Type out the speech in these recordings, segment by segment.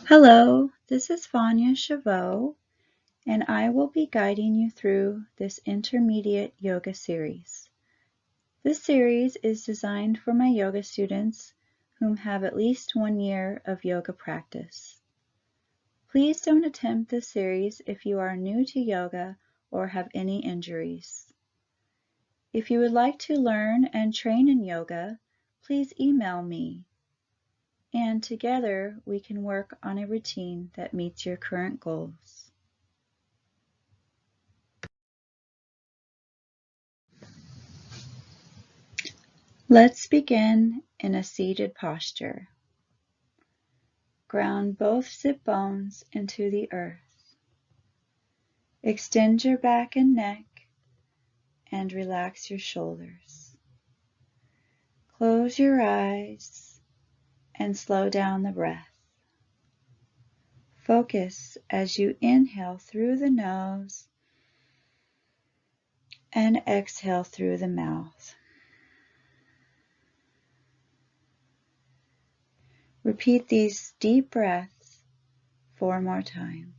Hello, this is Fania Chavot, and I will be guiding you through this intermediate yoga series. This series is designed for my yoga students whom have at least 1 year of yoga practice. Please don't attempt this series if you are new to yoga or have any injuries. If you would like to learn and train in yoga, please email me, and together we can work on a routine that meets your current goals. Let's begin in a seated posture. Ground both sit bones into the earth. Extend your back and neck and relax your shoulders. Close your eyes and slow down the breath. Focus as you inhale through the nose and exhale through the mouth. Repeat these deep breaths 4 more times.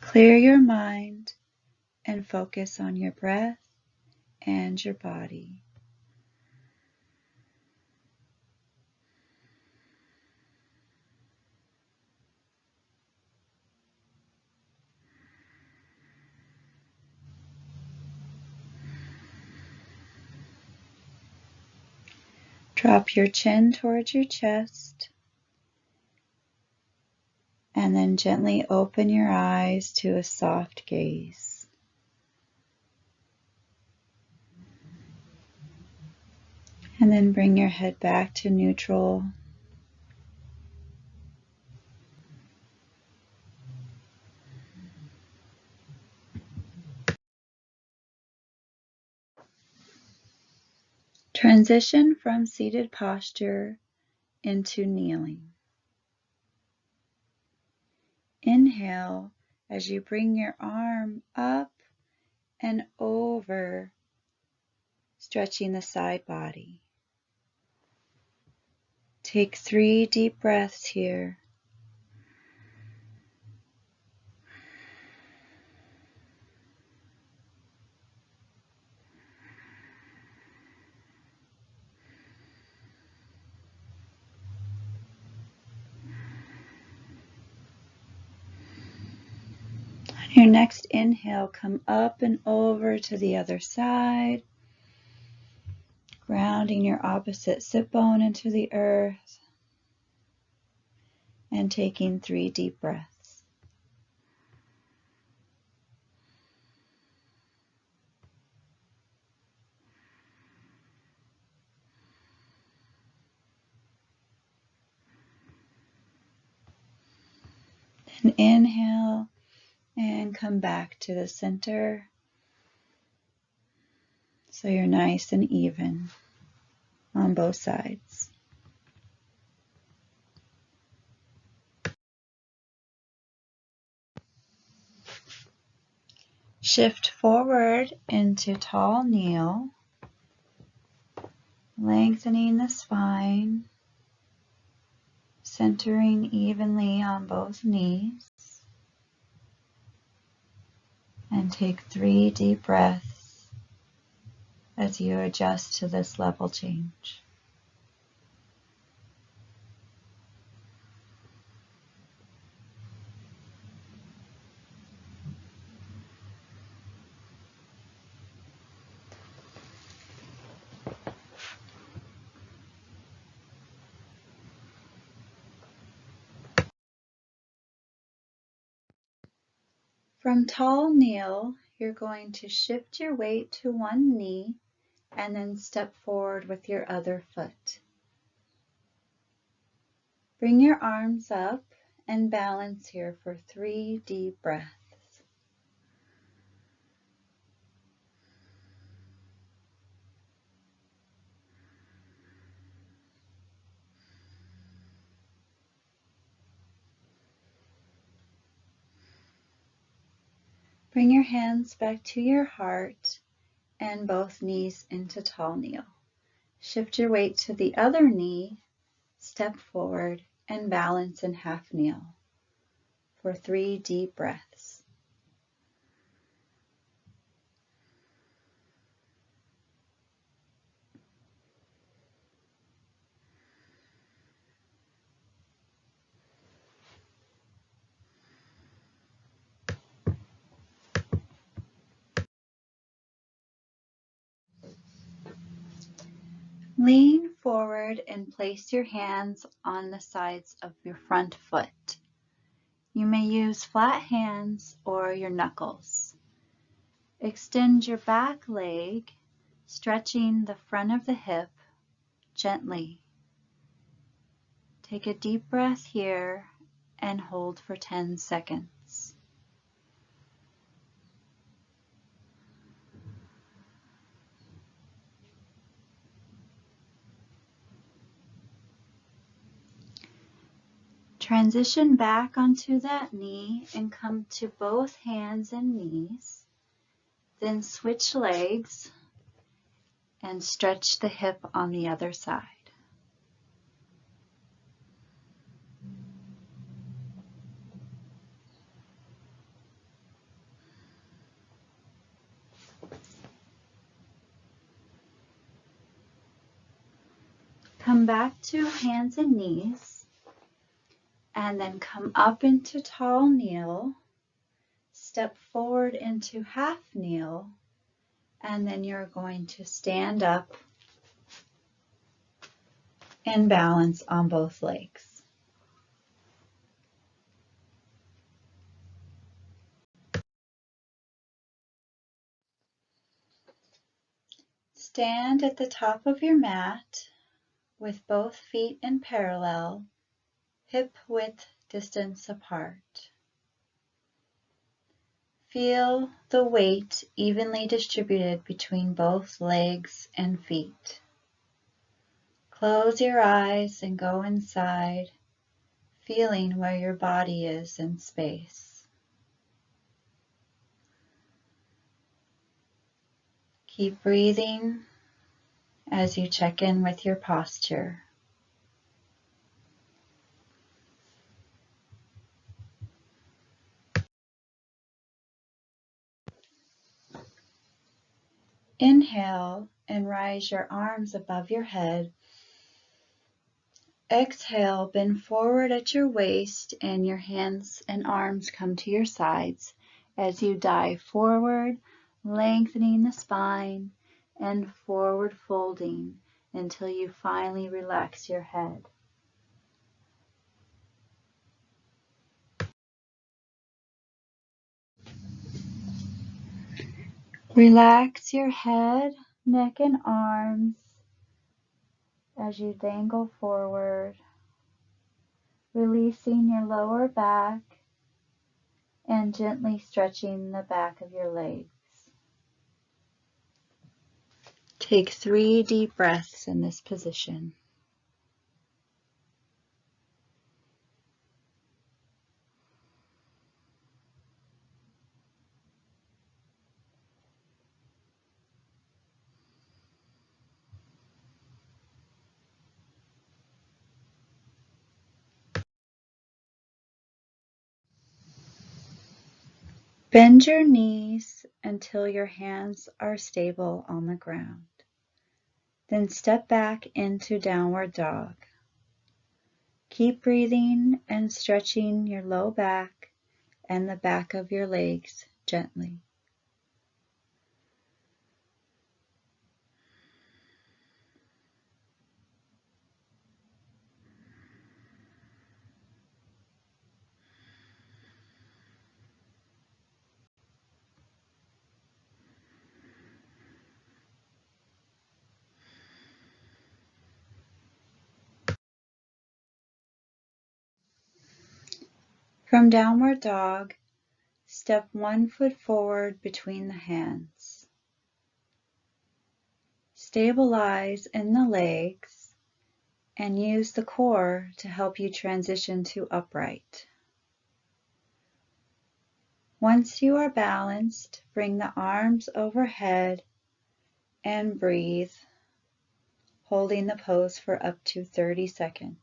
Clear your mind and focus on your breath and your body. Drop your chin towards your chest and then gently open your eyes to a soft gaze. And then bring your head back to neutral. Transition from seated posture into kneeling. Inhale as you bring your arm up and over, stretching the side body. Take 3 deep breaths here. On your next inhale, come up and over to the other side, grounding your opposite sit bone into the earth and taking 3 deep breaths. Then inhale and come back to the center so you're nice and even on both sides. Shift forward into tall kneel, lengthening the spine, centering evenly on both knees, and take 3 deep breaths as you adjust to this level change. From tall kneel, you're going to shift your weight to one knee and then step forward with your other foot. Bring your arms up and balance here for 3 deep breaths. Bring your hands back to your heart and both knees into tall kneel. Shift your weight to the other knee, step forward, and balance in half kneel for 3 deep breaths. Lean forward and place your hands on the sides of your front foot. You may use flat hands or your knuckles. Extend your back leg, stretching the front of the hip gently. Take a deep breath here and hold for 10 seconds. Transition back onto that knee and come to both hands and knees. Then switch legs and stretch the hip on the other side. Come back to hands and knees, and then come up into tall kneel, step forward into half kneel, and then you're going to stand up and balance on both legs. Stand at the top of your mat with both feet in parallel, hip width distance apart. Feel the weight evenly distributed between both legs and feet. Close your eyes and go inside, feeling where your body is in space. Keep breathing as you check in with your posture. Inhale and rise your arms above your head. Exhale, bend forward at your waist and your hands and arms come to your sides as you dive forward, lengthening the spine and forward folding until you finally relax your head. Relax your head, neck, and arms as you dangle forward, releasing your lower back and gently stretching the back of your legs. Take 3 deep breaths in this position. Bend your knees until your hands are stable on the ground. Then step back into downward dog. Keep breathing and stretching your low back and the back of your legs gently. From downward dog, step 1 foot forward between the hands. Stabilize in the legs and use the core to help you transition to upright. Once you are balanced, bring the arms overhead and breathe, holding the pose for up to 30 seconds.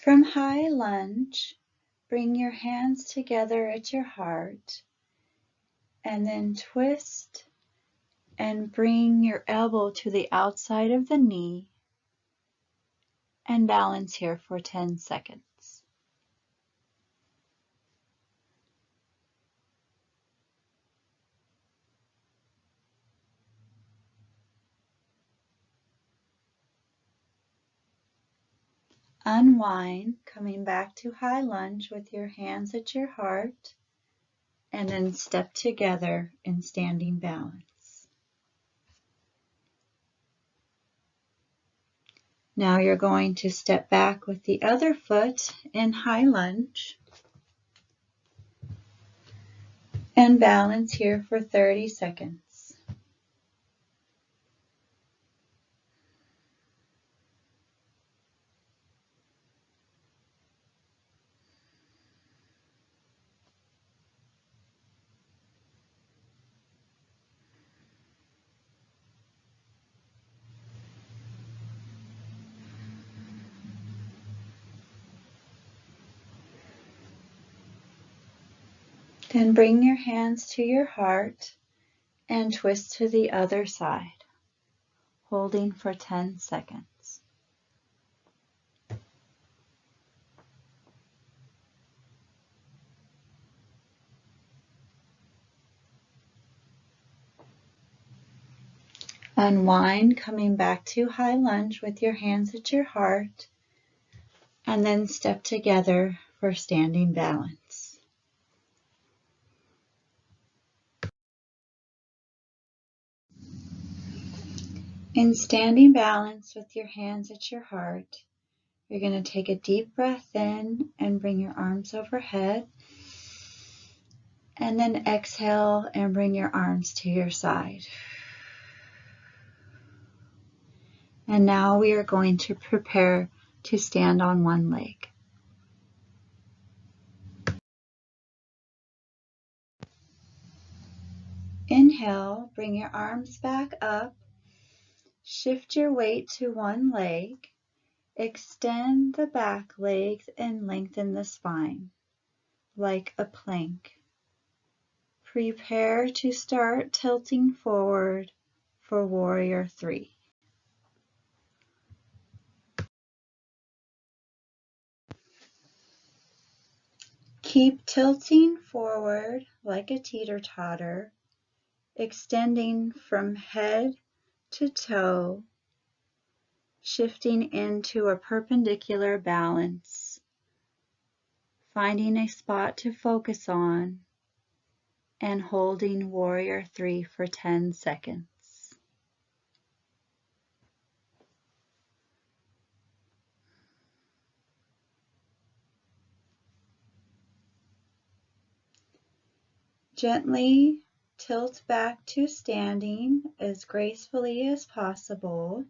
From high lunge, bring your hands together at your heart and then twist and bring your elbow to the outside of the knee and balance here for 10 seconds. Unwind, coming back to high lunge with your hands at your heart, and then step together in standing balance. Now you're going to step back with the other foot in high lunge and balance here for 30 seconds. Then bring your hands to your heart and twist to the other side, holding for 10 seconds. Unwind, coming back to high lunge with your hands at your heart, and then step together for standing balance. In standing balance with your hands at your heart, you're going to take a deep breath in and bring your arms overhead, and then exhale and bring your arms to your side. And now we are going to prepare to stand on one leg. Inhale, bring your arms back up, shift your weight to one leg, extend the back legs and lengthen the spine like a plank. Prepare to start tilting forward for Warrior 3. Keep tilting forward like a teeter-totter, extending from head to toe, shifting into a perpendicular balance, finding a spot to focus on, and holding Warrior 3 for 10 seconds. Gently tilt back to standing as gracefully as possible.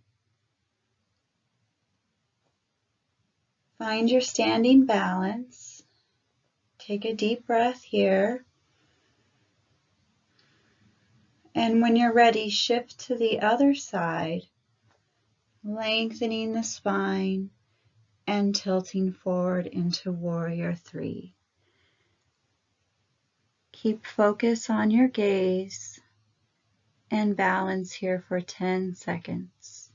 Find your standing balance. Take a deep breath here. And when you're ready, shift to the other side, lengthening the spine and tilting forward into Warrior 3. Keep focus on your gaze and balance here for 10 seconds.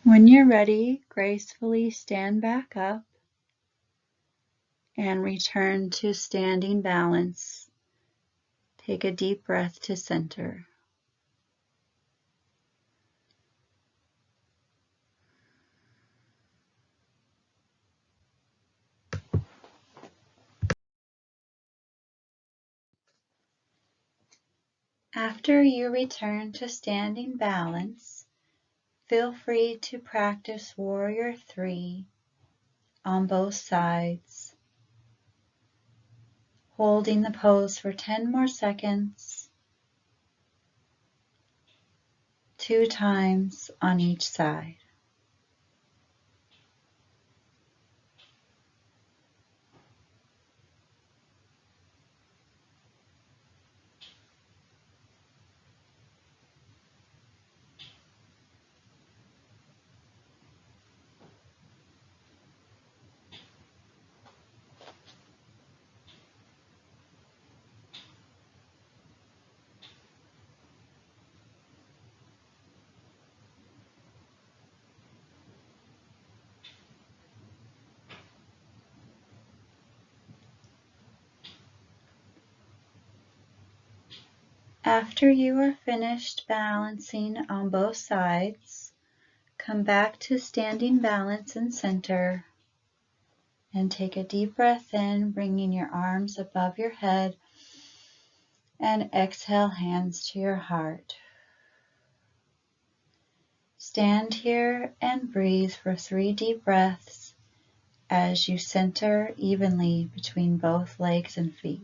When you're ready, gracefully stand back up and return to standing balance Take a deep breath to center. After you return to standing balance, feel free to practice Warrior 3 on both sides, holding the pose for 10 more seconds, 2 times on each side. After you are finished balancing on both sides, come back to standing balance and center and take a deep breath in, bringing your arms above your head, and exhale, hands to your heart. Stand here and breathe for 3 deep breaths as you center evenly between both legs and feet.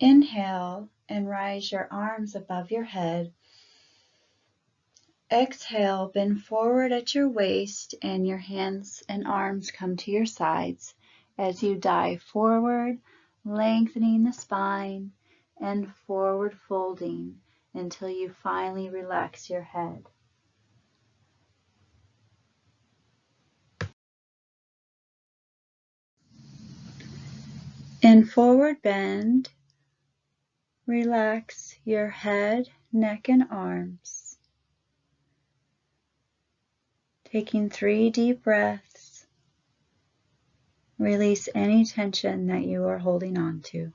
Inhale and rise your arms above your head. Exhale, bend forward at your waist and your hands and arms come to your sides as you dive forward, lengthening the spine and forward folding until you finally relax your head. In forward bend, relax your head, neck, and arms. Taking 3 deep breaths, release any tension that you are holding on to.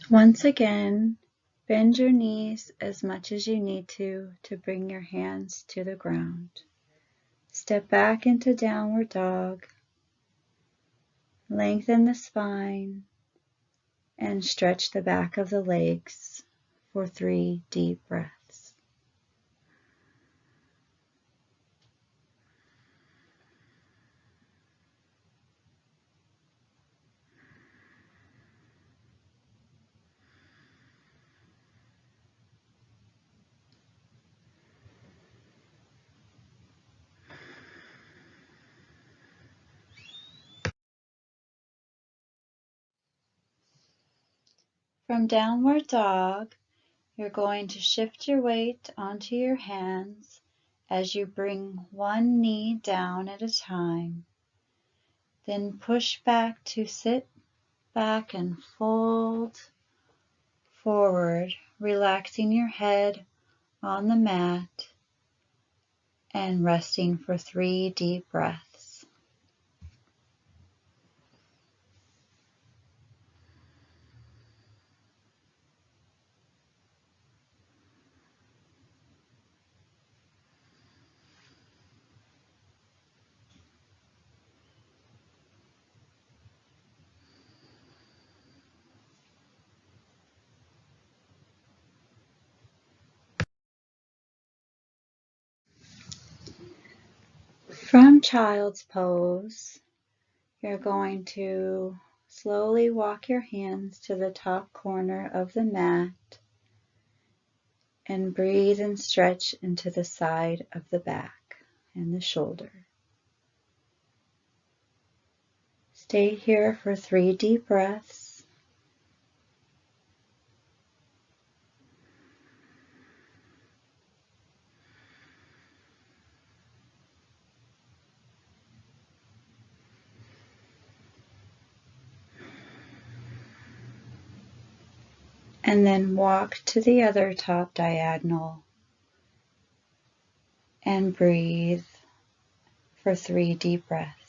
Once again, bend your knees as much as you need to bring your hands to the ground. Step back into downward dog. Lengthen the spine and stretch the back of the legs for 3 deep breaths. From downward dog, you're going to shift your weight onto your hands as you bring one knee down at a time. Then push back to sit back and fold forward, relaxing your head on the mat and resting for 3 deep breaths. From child's pose, you're going to slowly walk your hands to the top corner of the mat And breathe and stretch into the side of the back and the shoulder. Stay here for 3 deep breaths. And then walk to the other top diagonal and breathe for 3 deep breaths.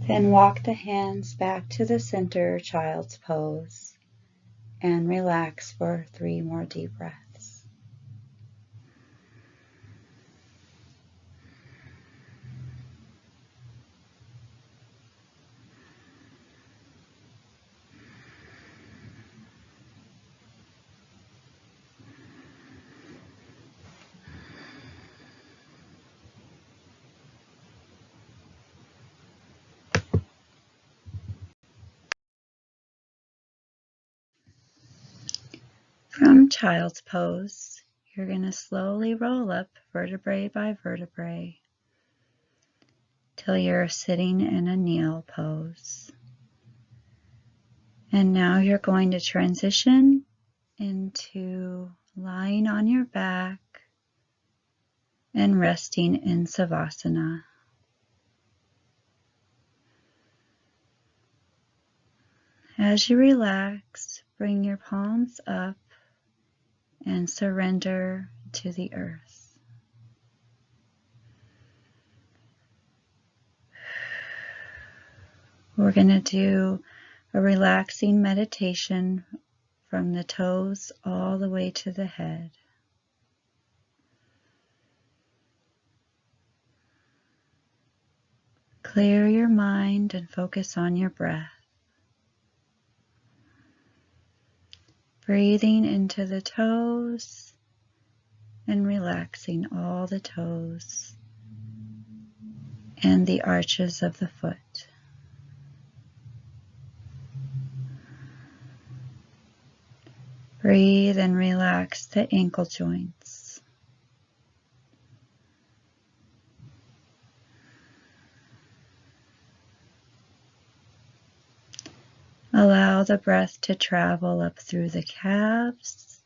Then walk the hands back to the center, child's pose, and relax for 3 more deep breaths. From child's pose, you're going to slowly roll up vertebrae by vertebrae till you're sitting in a kneel pose. And now you're going to transition into lying on your back and resting in Savasana. As you relax, bring your palms up and surrender to the earth. We're going to do a relaxing meditation from the toes all the way to the head. Clear your mind and focus on your breath. Breathing into the toes and relaxing all the toes and the arches of the foot. Breathe and relax the ankle joints. Allow the breath to travel up through the calves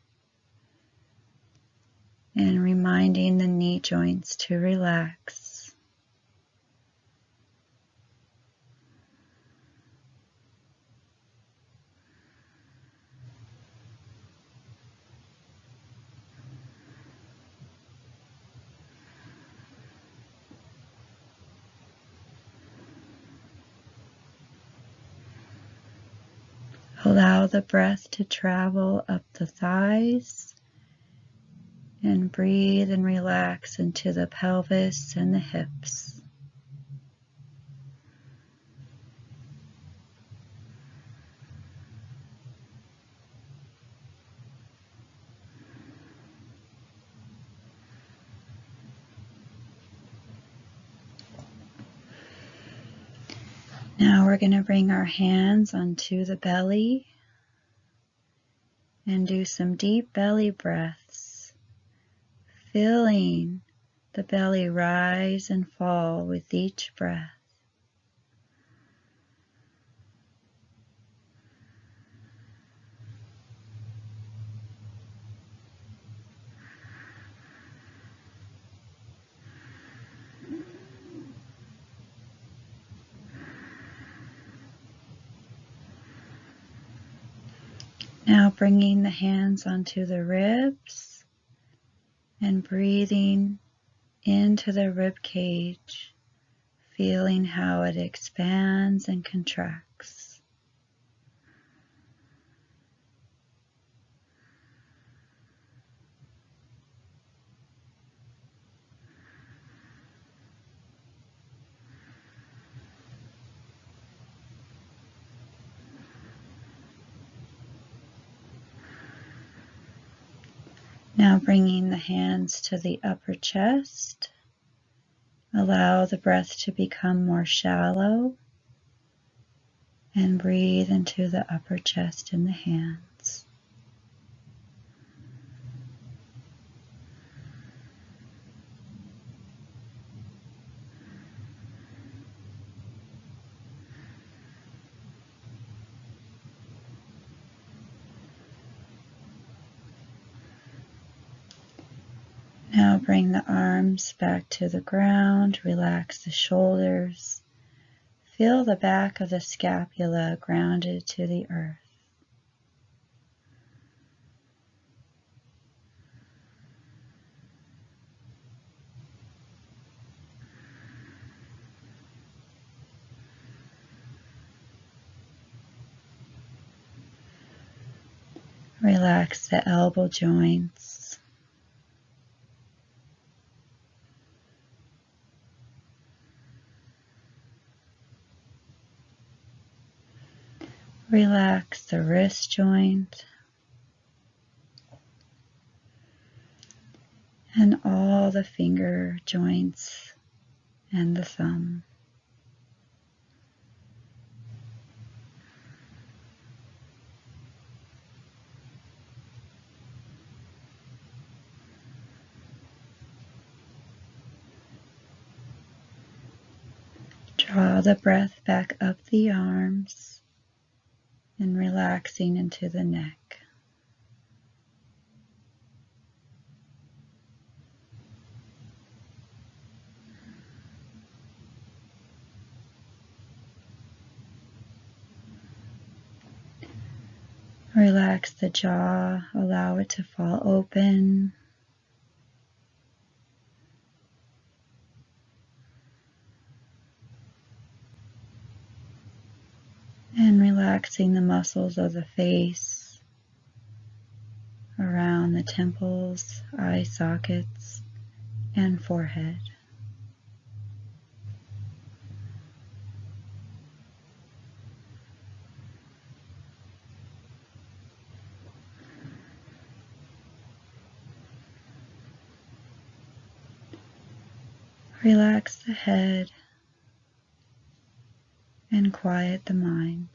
and reminding the knee joints to relax. Allow the breath to travel up the thighs and breathe and relax into the pelvis and the hips. Now we're going to bring our hands onto the belly and do some deep belly breaths, feeling the belly rise and fall with each breath. Now bringing the hands onto the ribs and breathing into the rib cage, feeling how it expands and contracts. Now bringing the hands to the upper chest, allow the breath to become more shallow and breathe into the upper chest and the hands. Now bring the arms back to the ground, relax the shoulders, feel the back of the scapula grounded to the earth. Relax the elbow joints. Relax the wrist joint and all the finger joints and the thumb. Draw the breath back up the arms and relaxing into the neck. Relax the jaw, allow it to fall open. And relaxing the muscles of the face, around the temples, eye sockets, and forehead. Relax the head and quiet the mind.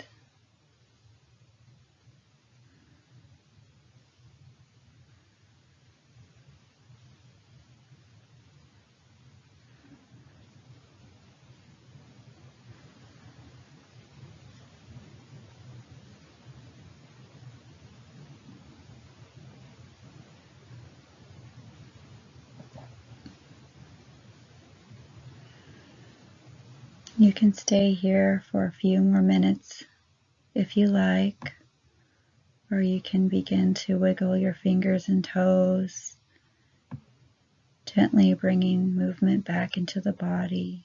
You can stay here for a few more minutes if you like, or you can begin to wiggle your fingers and toes, gently bringing movement back into the body.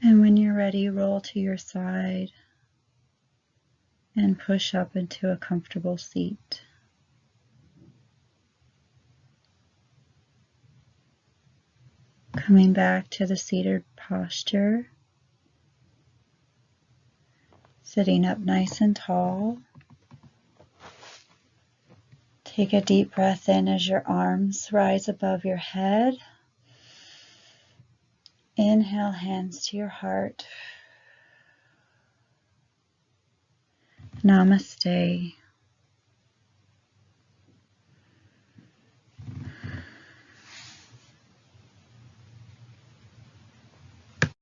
And when you're ready, roll to your side and push up into a comfortable seat. Coming back to the seated posture, sitting up nice and tall. Take a deep breath in as your arms rise above your head. Inhale, hands to your heart. Namaste.